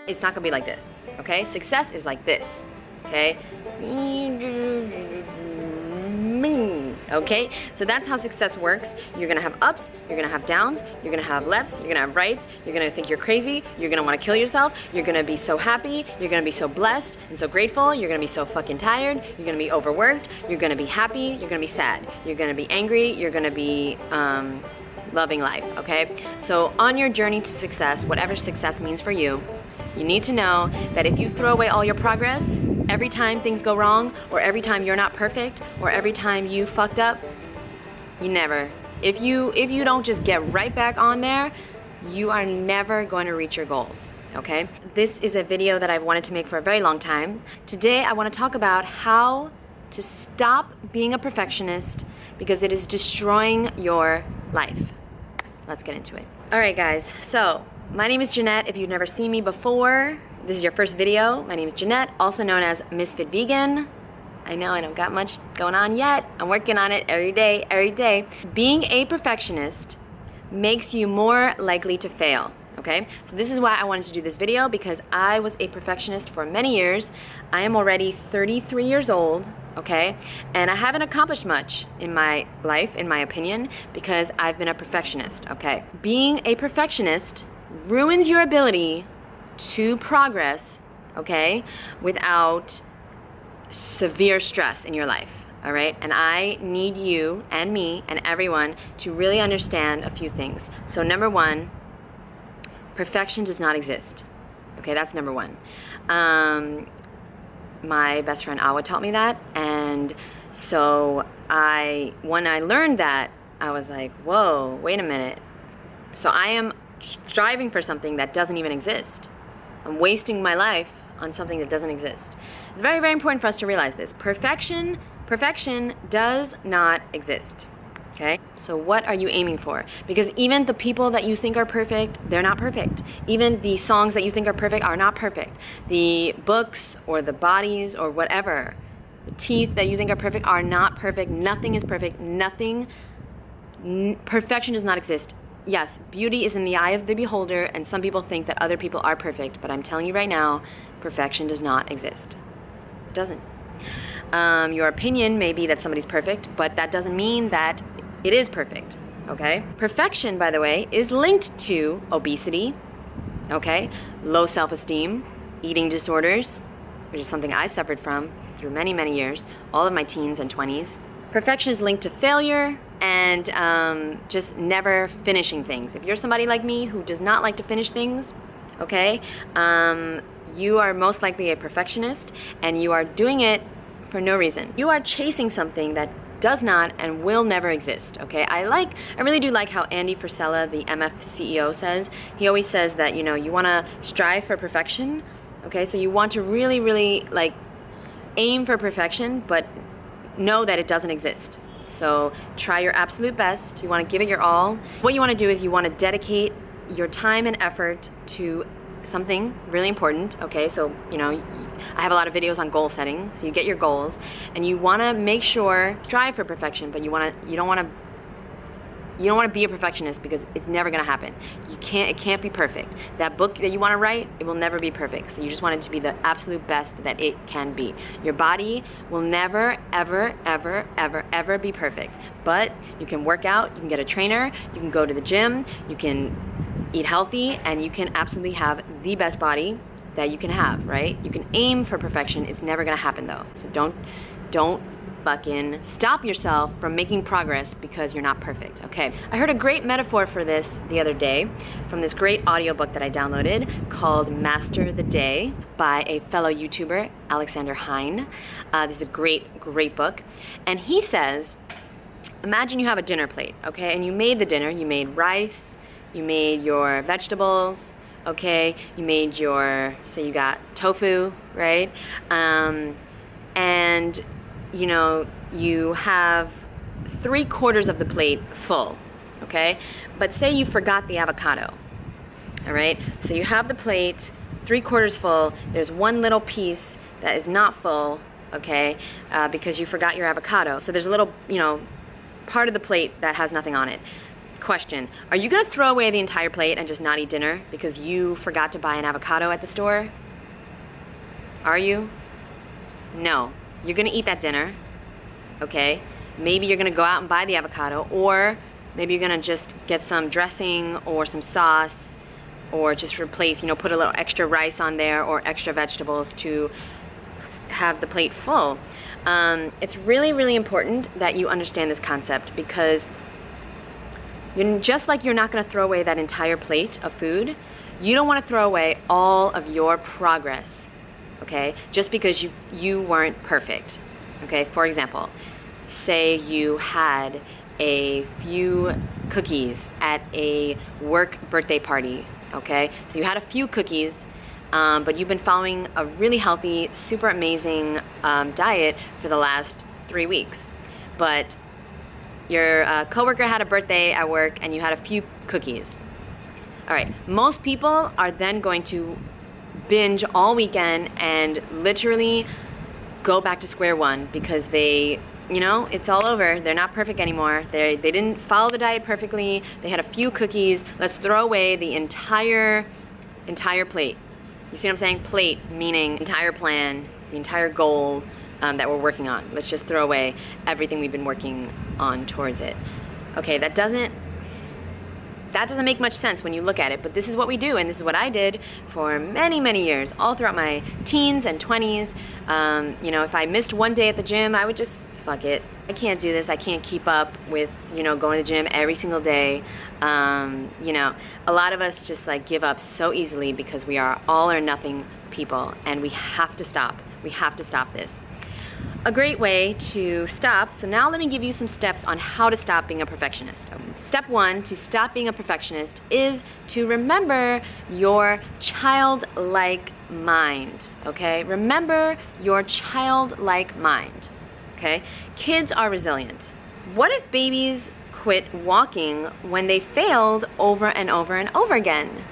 it's not gonna be like this, okay? Success is like this, okay? Okay, so that's how success works. You're gonna have ups, you're gonna have downs, you're gonna have lefts, you're gonna have rights, you're gonna think you're crazy, you're gonna wanna kill yourself, you're gonna be so happy, you're gonna be so blessed and so grateful, you're gonna be so fucking tired, you're gonna be overworked, you're gonna be happy, you're gonna be sad, you're gonna be angry, you're gonna be loving life, okay? So on your journey to success, whatever success means for you, you need to know that if you throw away all your progress, every time things go wrong, or every time you're not perfect, or every time you fucked up, you never. If you don't just get right back on there, you are never going to reach your goals, okay? This is a video that I've wanted to make for a very long time. Today I want to talk about how to stop being a perfectionist because it is destroying your life. Let's get into it. All right, guys, so my name is Jeanette. If you've never seen me before, this is your first video. My name is Jeanette, also known as Ms.FitVegan. I know I don't got much going on yet. I'm working on it every day, every day. Being a perfectionist makes you more likely to fail, okay? So this is why I wanted to do this video, because I was a perfectionist for many years. I am already 33 years old, okay? And I haven't accomplished much in my life, in my opinion, because I've been a perfectionist, okay? Being a perfectionist ruins your ability to progress, okay, without severe stress in your life, all right? And I need you and me and everyone to really understand a few things. So number one, perfection does not exist, okay? That's number one. My best friend Awa taught me that, and so when I learned that, I was like, whoa, wait a minute. So I am striving for something that doesn't even exist. I'm wasting my life on something that doesn't exist. It's very, very important for us to realize this. Perfection does not exist, okay? So what are you aiming for? Because even the people that you think are perfect, they're not perfect. Even the songs that you think are perfect are not perfect. The books or the bodies or whatever, the teeth that you think are perfect are not perfect. Nothing is perfect. Perfection does not exist. Yes, beauty is in the eye of the beholder, and some people think that other people are perfect, but I'm telling you right now, perfection does not exist. It doesn't. Your opinion may be that somebody's perfect, but that doesn't mean that it is perfect, okay? Perfection, by the way, is linked to obesity, okay? Low self-esteem, eating disorders, which is something I suffered from through many, many years, all of my teens and 20s. Perfection is linked to failure and just never finishing things. If you're somebody like me who does not like to finish things, okay, you are most likely a perfectionist, and you are doing it for no reason. You are chasing something that does not and will never exist, okay? I really do like how Andy Frisella, the MF CEO, says. He always says that, you know, you wanna strive for perfection, okay? So you want to really, really, like, aim for perfection, but know that it doesn't exist. So try your absolute best. You want to give it your all. What you want to do is you want to dedicate your time and effort to something really important, okay? So, you know, I have a lot of videos on goal setting, so you get your goals, and you want to make sure, strive for perfection, but you don't want to be a perfectionist, because it's never going to happen. It can't be perfect. That book that you want to write, it will never be perfect. So you just want it to be the absolute best that it can be. Your body will never, ever, ever, ever, ever be perfect. But you can work out, you can get a trainer, you can go to the gym, you can eat healthy, and you can absolutely have the best body that you can have, right? You can aim for perfection. It's never going to happen, though. So don't fucking stop yourself from making progress because you're not perfect, okay? I heard a great metaphor for this the other day from this great audiobook that I downloaded called Master the Day by a fellow YouTuber, Alexander Hein. This is a great, great book. And he says, imagine you have a dinner plate, okay? And you made the dinner. You made rice, you made your vegetables, okay? You made your, say you got tofu, right? And you know, you have 3/4 of the plate full, okay? But say you forgot the avocado, all right? So you have the plate 3/4 full, there's one little piece that is not full, okay, because you forgot your avocado. So there's a little, you know, part of the plate that has nothing on it. Question, are you gonna throw away the entire plate and just not eat dinner because you forgot to buy an avocado at the store? Are you? No, you're gonna eat that dinner, okay? Maybe you're gonna go out and buy the avocado, or maybe you're gonna just get some dressing or some sauce, or just replace, put a little extra rice on there or extra vegetables to have the plate full. It's really, really important that you understand this concept, because just like you're not going to throw away that entire plate of food, you don't want to throw away all of your progress, okay? Just because you weren't perfect, okay? For example, say you had a few cookies at a work birthday party, okay? So you had a few cookies, but you've been following a really healthy, super amazing diet for the last 3 weeks. But your coworker had a birthday at work and you had a few cookies. All right, most people are then going to binge all weekend and literally go back to square one because they, it's all over. They're not perfect anymore. They didn't follow the diet perfectly. They had a few cookies. Let's throw away the entire plate. You see what I'm saying? Plate meaning entire plan, the entire goal that we're working on. Let's just throw away everything we've been working on towards it. Okay, that doesn't make much sense when you look at it, but this is what we do, and this is what I did for many, many years, all throughout my teens and 20s. If I missed one day at the gym, I would just, fuck it. I can't do this. I can't keep up with, going to the gym every single day. A lot of us just give up so easily because we are all or nothing people, and we have to stop. We have to stop this. A great way to stop, so now let me give you some steps on how to stop being a perfectionist. Step 1 to stop being a perfectionist is to remember your childlike mind, okay? Remember your childlike mind, okay? Kids are resilient. What if babies quit walking when they failed over and over and over again?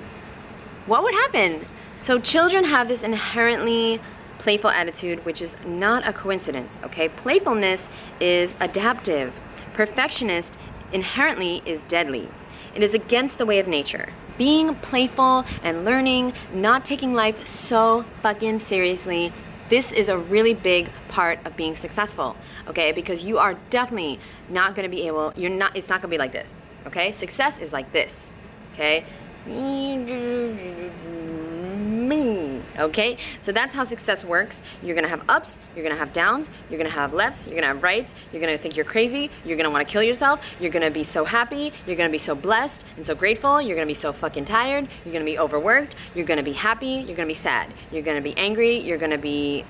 What would happen? So children have this inherently playful attitude, which is not a coincidence, okay? Playfulness is adaptive. Perfectionist inherently is deadly. It is against the way of nature. Being playful and learning, not taking life so fucking seriously, this is a really big part of being successful, okay? Because you are definitely not gonna be able, it's not gonna be like this, okay? Success is like this, okay? Okay, so that's how success works. You're gonna have ups, you're gonna have downs, you're gonna have lefts, you're gonna have rights, you're gonna think you're crazy, you're gonna wanna kill yourself, you're gonna be so happy, you're gonna be so blessed and so grateful, you're gonna be so fucking tired, you're gonna be overworked, you're gonna be happy, you're gonna be sad, you're gonna be angry, you're gonna be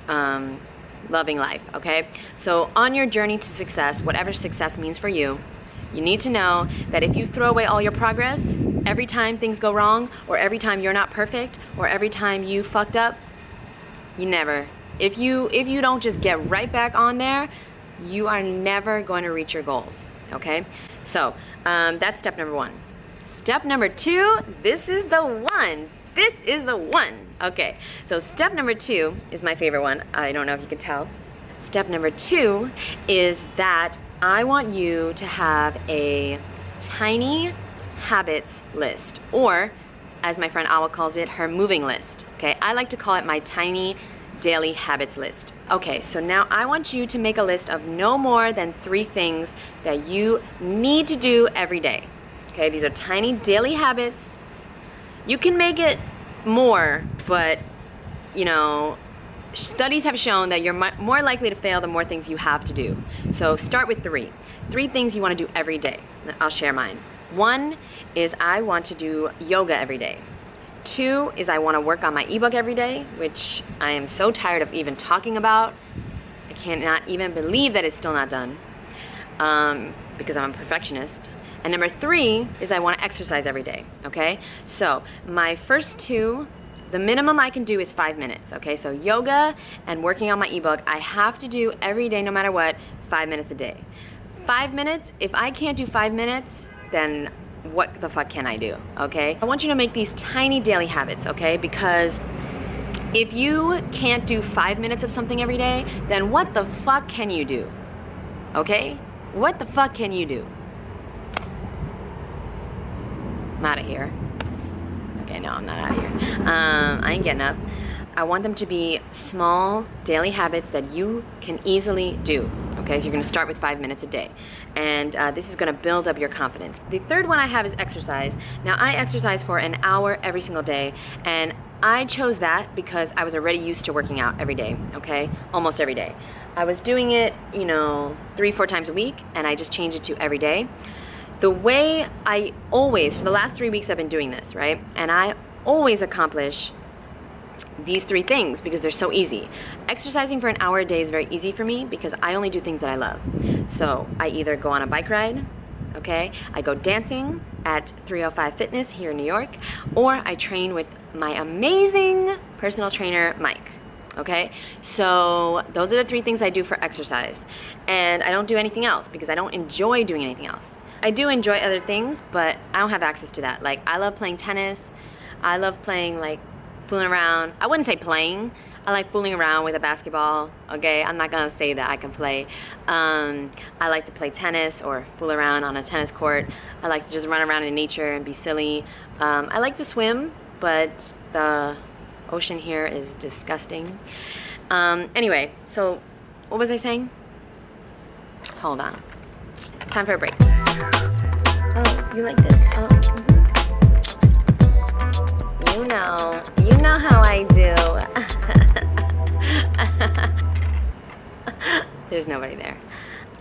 loving life, okay? So on your journey to success, whatever success means for you, you need to know that if you throw away all your progress, every time things go wrong, or every time you're not perfect, or every time you fucked up, you never. If you don't just get right back on there, you are never going to reach your goals, okay? So that's step number 1. Step number 2, this is the one. This is the one. Okay, so step number 2 is my favorite one. I don't know if you can tell. Step number 2 is that I want you to have a tiny habits list, or as my friend Awa calls it, her moving list. Okay, I like to call it my tiny daily habits list. Okay, so now I want you to make a list of no more than 3 things that you need to do every day. Okay, these are tiny daily habits. You can make it more, but studies have shown that you're more likely to fail the more things you have to do. So start with 3. 3 things you want to do every day. I'll share mine. 1 is I want to do yoga every day. 2 is I want to work on my ebook every day, which I am so tired of even talking about. I cannot even believe that it's still not done because I'm a perfectionist. And number 3 is I want to exercise every day, okay? So my first 2, the minimum I can do is 5 minutes, okay? So yoga and working on my ebook, I have to do every day no matter what, 5 minutes a day. 5 minutes, if I can't do 5 minutes, then what the fuck can I do, okay? I want you to make these tiny daily habits, okay? Because if you can't do 5 minutes of something every day, then what the fuck can you do, okay? What the fuck can you do? I'm out of here. Okay, no, I'm not out of here. I ain't getting up. I want them to be small daily habits that you can easily do. Okay, so you're gonna start with 5 minutes a day. And this is gonna build up your confidence. The third one I have is exercise. Now, I exercise for an hour every single day, and I chose that because I was already used to working out every day, okay? Almost every day. I was doing it, you know, 3-4 times a week, and I just changed it to every day. The way I always, for the last 3 weeks I've been doing this, right? And I always accomplish these 3 things because they're so easy. Exercising for an hour a day is very easy for me because I only do things that I love. So I either go on a bike ride, okay? I go dancing at 305 Fitness here in New York, or I train with my amazing personal trainer, Mike. Okay, so those are the 3 things I do for exercise. And I don't do anything else because I don't enjoy doing anything else. I do enjoy other things, but I don't have access to that. Like, I love playing tennis. I love playing, like, fooling around. I wouldn't say playing. I like fooling around with a basketball, okay? I'm not gonna say that I can play. I like to play tennis or fool around on a tennis court. I like to just run around in nature and be silly. I like to swim, but the ocean here is disgusting. Anyway, so what was I saying? Hold on. It's time for a break. Oh, you like this? Oh, You know how I do. There's nobody there.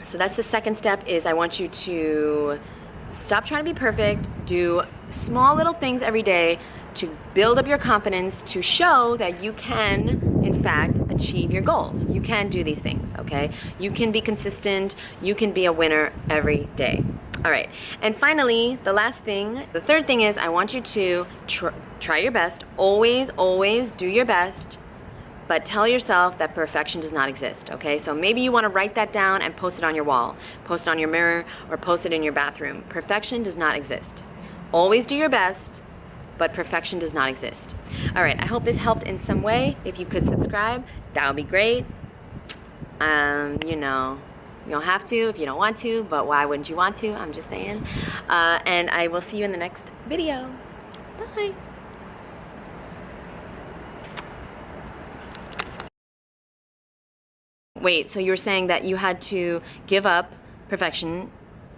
So that's the second step, is I want you to stop trying to be perfect, do small little things every day to build up your confidence, to show that you can, in fact, achieve your goals. You can do these things, okay? You can be consistent, you can be a winner every day. All right, and finally, the last thing, the third thing is I want you to try your best. Always, always do your best, but tell yourself that perfection does not exist, okay? So maybe you want to write that down and post it on your wall, post it on your mirror, or post it in your bathroom. Perfection does not exist. Always do your best, but perfection does not exist. All right, I hope this helped in some way. If you could subscribe, that would be great. You know, you don't have to if you don't want to, but why wouldn't you want to? I'm just saying. And I will see you in the next video. Bye. Wait, so you were saying that you had to give up perfection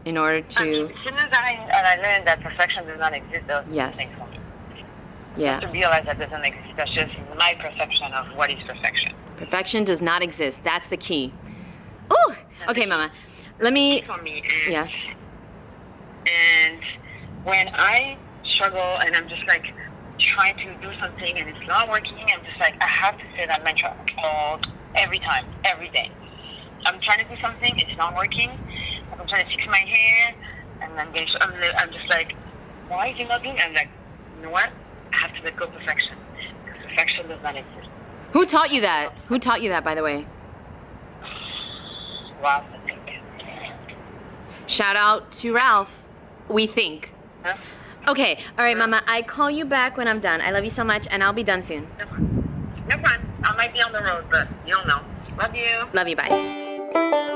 in order to... As soon as I learned that perfection does not exist, that was the thing for me. Yeah. To realize that doesn't exist, that's just my perception of what is perfection. Perfection does not exist. That's the key. Oh, okay, Mama. Let me... For me, yeah. And when I struggle and I'm just like trying to do something and it's not working, I'm just like, I have to say that mantra every time, every day. I'm trying to do something, it's not working. I'm trying to fix my hair, and I'm just like, why is it not doing? I'm like, you know what? I have to let go of perfection, because perfection does not exist. Who taught you that? Who taught you that, by the way? Ralph, I think. Shout out to Ralph. We think. Huh? Okay, all right, Mama. I call you back when I'm done. I love you so much, and I'll be done soon. No problem. I might be on the road, but you don't know. Love you. Love you. Bye.